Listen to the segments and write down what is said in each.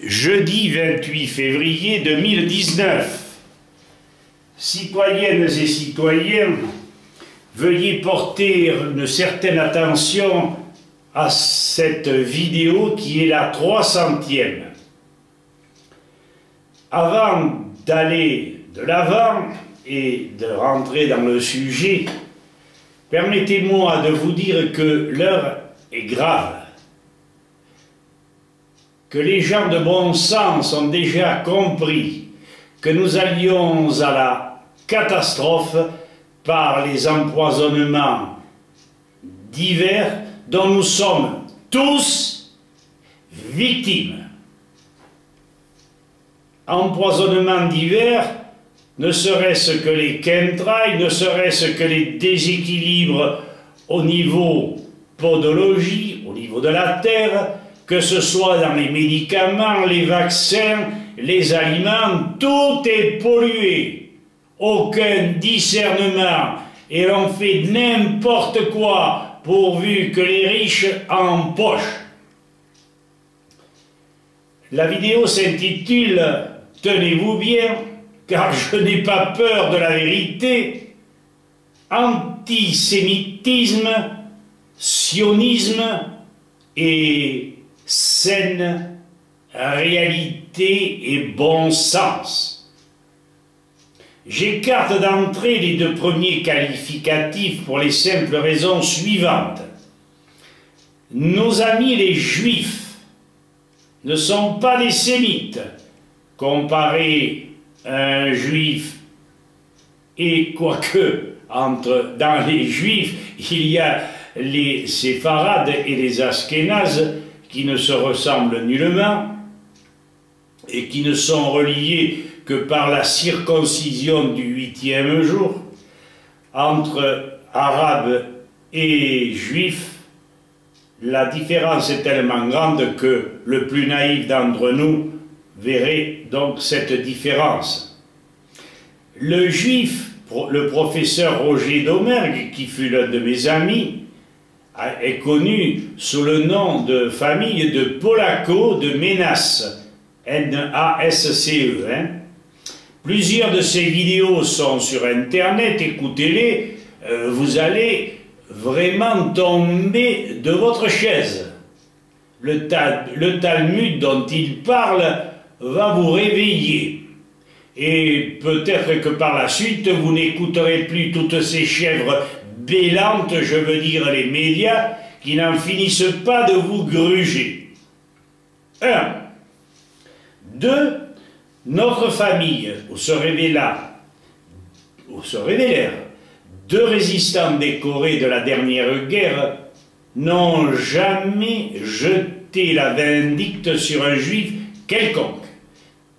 Jeudi 28 février 2019. Citoyennes et citoyens, veuillez porter une certaine attention à cette vidéo qui est la 300e. Avant d'aller de l'avant et de rentrer dans le sujet, permettez-moi de vous dire que l'heure est grave, que les gens de bon sens ont déjà compris que nous allions à la catastrophe par les empoisonnements divers dont nous sommes tous victimes. Empoisonnements divers, ne serait-ce que les chemtrails, ne serait-ce que les déséquilibres au niveau podologie, au niveau de la terre, que ce soit dans les médicaments, les vaccins, les aliments, tout est pollué. Aucun discernement. Et l'on fait n'importe quoi pourvu que les riches empochent. La vidéo s'intitule « Tenez-vous bien, car je n'ai pas peur de la vérité ». Antisémitisme, sionisme et saine réalité et bon sens. J'écarte d'entrée les deux premiers qualificatifs pour les simples raisons suivantes. Nos amis les Juifs ne sont pas des sémites. Comparé à un Juif, et quoique dans les Juifs, il y a les séfarades et les askénazes qui ne se ressemblent nullement et qui ne sont reliés que par la circoncision du 8e jour. Entre arabes et juifs, la différence est tellement grande que le plus naïf d'entre nous verrait donc cette différence. Le juif, le professeur Roger Domergue, qui fut l'un de mes amis, est connu sous le nom de famille de Polacco de Ménas, N-A-S-C-E. Plusieurs de ces vidéos sont sur Internet, écoutez-les, vous allez vraiment tomber de votre chaise. Le Talmud dont il parle va vous réveiller. Et peut-être que par la suite, vous n'écouterez plus toutes ces chèvres bêlantes, je veux dire les médias, qui n'en finissent pas de vous gruger. 1. 2. Notre famille, où se révélèrent deux résistants décorés de la dernière guerre, n'ont jamais jeté la vindicte sur un juif quelconque.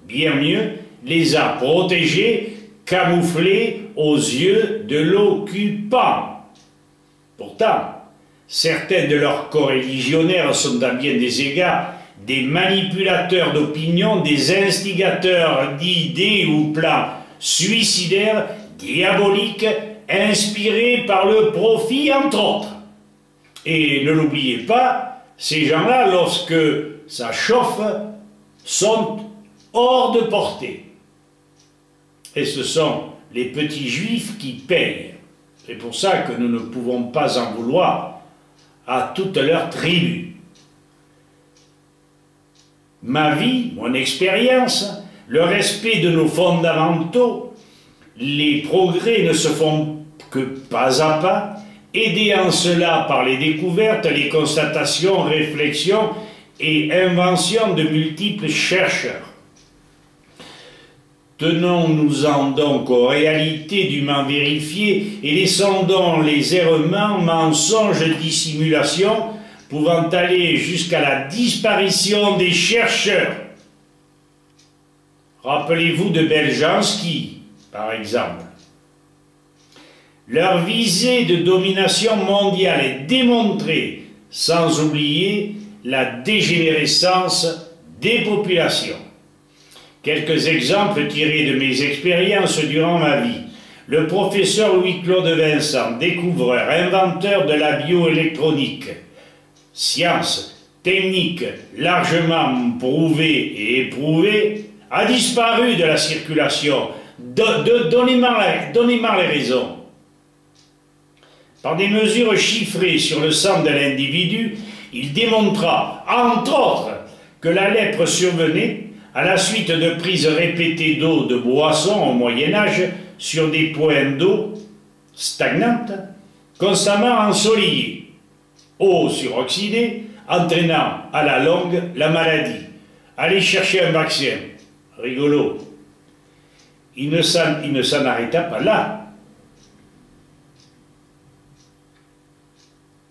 Bien mieux, les a protégés, camouflés aux yeux de l'occupant. Pourtant, certains de leurs coreligionnaires sont à bien des égards des manipulateurs d'opinion, des instigateurs d'idées ou plans suicidaires, diaboliques, inspirés par le profit, entre autres. Et ne l'oubliez pas, ces gens-là, lorsque ça chauffe, sont hors de portée. Et ce sont les petits juifs qui payent. C'est pour ça que nous ne pouvons pas en vouloir à toute leur tribu. Ma vie, mon expérience, le respect de nos fondamentaux, les progrès ne se font que pas à pas, aidés en cela par les découvertes, les constatations, réflexions et inventions de multiples chercheurs. Tenons-nous-en donc aux réalités dûment vérifiées et laissons donc les errements, mensonges, dissimulations pouvant aller jusqu'à la disparition des chercheurs. Rappelez-vous de Beljanski, par exemple. Leur visée de domination mondiale est démontrée, sans oublier la dégénérescence des populations. Quelques exemples tirés de mes expériences durant ma vie. Le professeur Louis-Claude Vincent, découvreur, inventeur de la bioélectronique, science technique largement prouvée et éprouvée, a disparu de la circulation. Donnez-moi les raisons. Par des mesures chiffrées sur le sang de l'individu, il démontra, entre autres, que la lèpre survenait à la suite de prises répétées d'eau de boisson au Moyen-Âge sur des points d'eau stagnantes, constamment ensoleillés, eau suroxydée, entraînant à la longue la maladie. Allez chercher un vaccin. Rigolo. Il ne s'en arrêta pas là.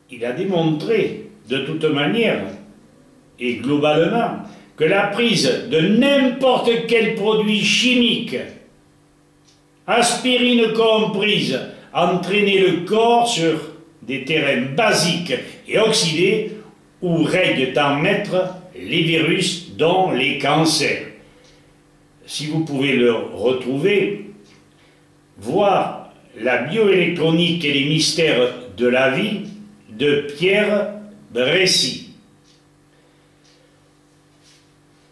Il a démontré de toute manière et globalement que la prise de n'importe quel produit chimique, aspirine comprise, entraînait le corps sur des terrains basiques et oxydés où règnent en maître les virus dont les cancers. Si vous pouvez le retrouver, voir la bioélectronique et les mystères de la vie de Pierre Brécy.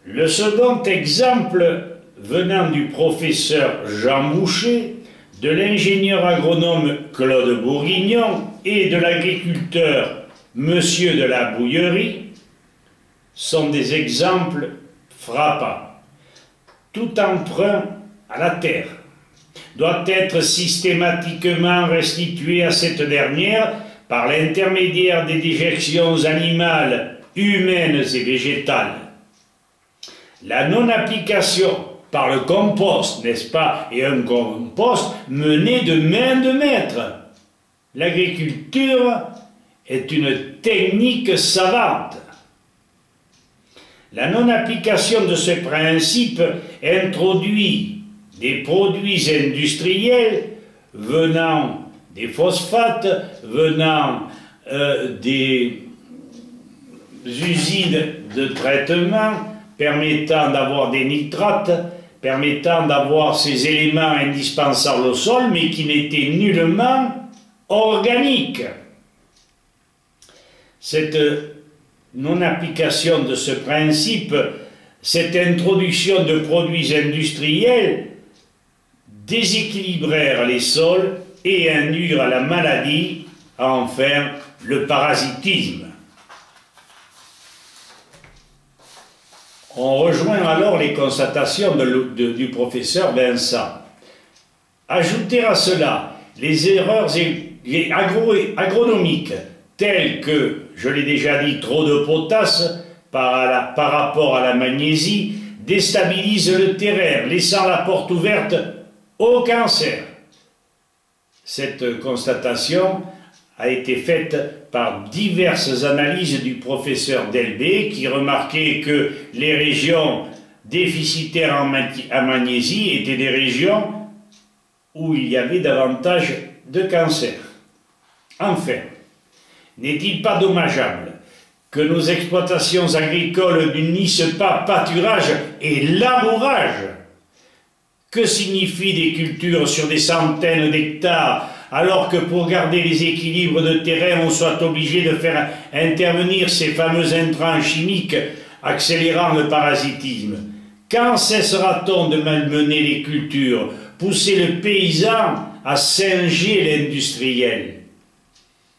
Le second exemple venant du professeur Jean Boucher, de l'ingénieur agronome Claude Bourguignon et de l'agriculteur Monsieur de la Bouillerie sont des exemples frappants. Tout emprunt à la terre doit être systématiquement restitué à cette dernière par l'intermédiaire des déjections animales, humaines et végétales. La non-application par le compost, n'est-ce pas, et un compost mené de main de maître. L'agriculture est une technique savante. La non-application de ce principe introduit des produits industriels venant des phosphates, venant des usines de traitement, permettant d'avoir des nitrates, permettant d'avoir ces éléments indispensables au sol, mais qui n'étaient nullement organiques. Cette non-application de ce principe, cette introduction de produits industriels déséquilibrèrent les sols et induire à la maladie, enfin le parasitisme. On rejoint alors les constatations du professeur Vincent. Ajouter à cela les erreurs agronomiques telles que, je l'ai déjà dit, trop de potasse par rapport à la magnésie déstabilise le terrain, laissant la porte ouverte au cancer. Cette constatation a été faite par diverses analyses du professeur Delbé qui remarquait que les régions déficitaires en magnésie étaient des régions où il y avait davantage de cancer. Enfin, n'est-il pas dommageable que nos exploitations agricoles n'unissent pas pâturage et labourage? Que signifient des cultures sur des centaines d'hectares alors que pour garder les équilibres de terrain, on soit obligé de faire intervenir ces fameux intrants chimiques accélérant le parasitisme? Quand cessera-t-on de malmener les cultures, pousser le paysan à singer l'industriel?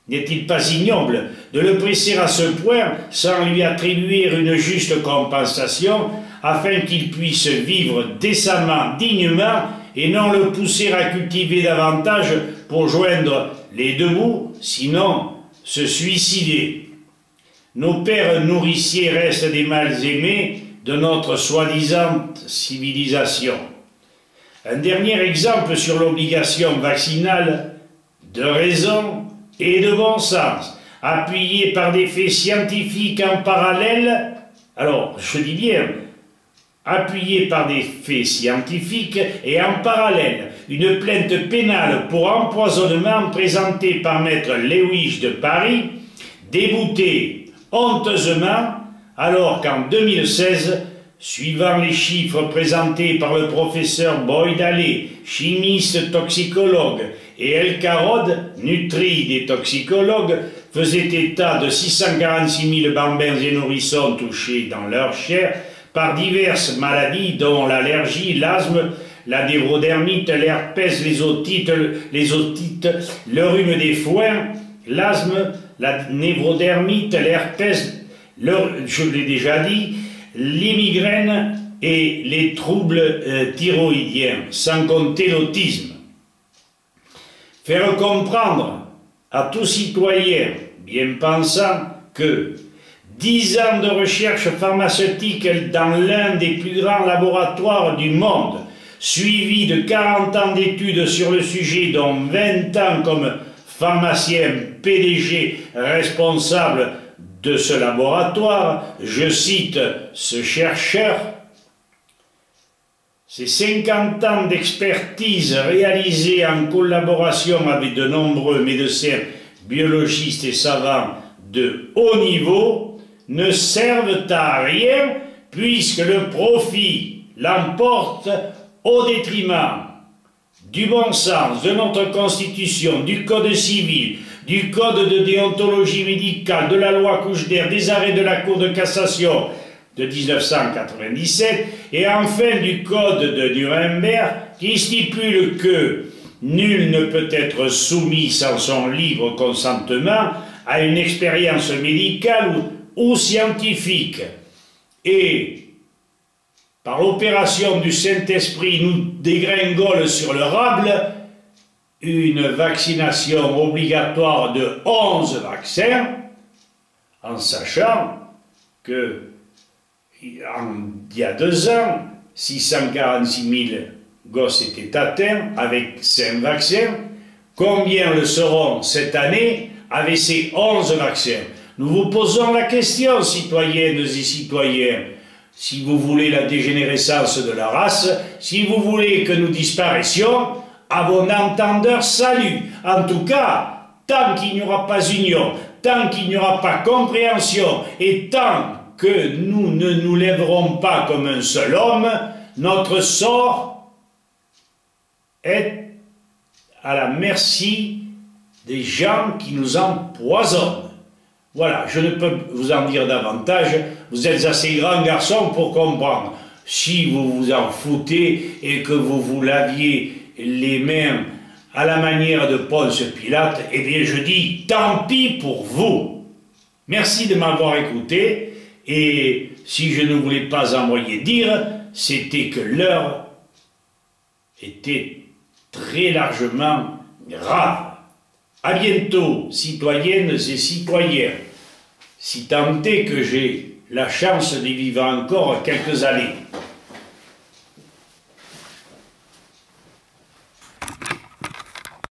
N'est-il pas ignoble de le presser à ce point sans lui attribuer une juste compensation afin qu'il puisse vivre décemment, dignement, et non le pousser à cultiver davantage pour joindre les deux bouts, sinon se suicider? Nos pères nourriciers restent des mal-aimés de notre soi-disant civilisation. Un dernier exemple sur l'obligation vaccinale de raison et de bon sens, appuyé par des faits scientifiques en parallèle, alors je dis bien, appuyé par des faits scientifiques et en parallèle, une plainte pénale pour empoisonnement présentée par maître Lewis de Paris, débouté honteusement, alors qu'en 2016, suivant les chiffres présentés par le professeur Boyd Halley, chimiste toxicologue, et El Karod, nutri des toxicologues, faisait état de 646 000 bambins et nourrissons touchés dans leur chair par diverses maladies dont l'allergie, l'asthme, la névrodermite, l'herpès, les otites, le rhume des foins, l'asthme, la névrodermite, l'herpès, je l'ai déjà dit, les migraines et les troubles thyroïdiens, sans compter l'autisme. Faire comprendre à tout citoyen bien pensant que 10 ans de recherche pharmaceutique dans l'un des plus grands laboratoires du monde, suivi de 40 ans d'études sur le sujet, dont 20 ans comme pharmacien PDG responsable de ce laboratoire, je cite ce chercheur, ces 50 ans d'expertise réalisée en collaboration avec de nombreux médecins, biologistes et savants de haut niveau ne servent à rien puisque le profit l'emporte au détriment du bon sens, de notre Constitution, du Code civil, du Code de déontologie médicale, de la loi Kouchner, des arrêts de la Cour de cassation de 1997 et enfin du Code de Nuremberg qui stipule que nul ne peut être soumis sans son libre consentement à une expérience médicale ou scientifique. Et par l'opération du Saint-Esprit nous dégringole sur le rable une vaccination obligatoire de 11 vaccins, en sachant que il y a 2 ans, 646 000 gosses étaient atteints avec 5 vaccins. Combien le seront cette année avec ces 11 vaccins? Nous vous posons la question, citoyennes et citoyens. Si vous voulez la dégénérescence de la race, si vous voulez que nous disparaissions, à bon entendeur, salut. En tout cas, tant qu'il n'y aura pas union, tant qu'il n'y aura pas compréhension et tant que nous ne nous lèverons pas comme un seul homme, notre sort est à la merci des gens qui nous empoisonnent. Voilà, je ne peux vous en dire davantage, vous êtes assez grands garçons pour comprendre. Si vous vous en foutez et que vous vous laviez les mains à la manière de Ponce Pilate, eh bien je dis tant pis pour vous. Merci de m'avoir écouté. Et si je ne voulais pas envoyer dire, c'était que l'heure était très largement grave. À bientôt, citoyennes et citoyens, si tant est que j'ai la chance d'y vivre encore quelques années.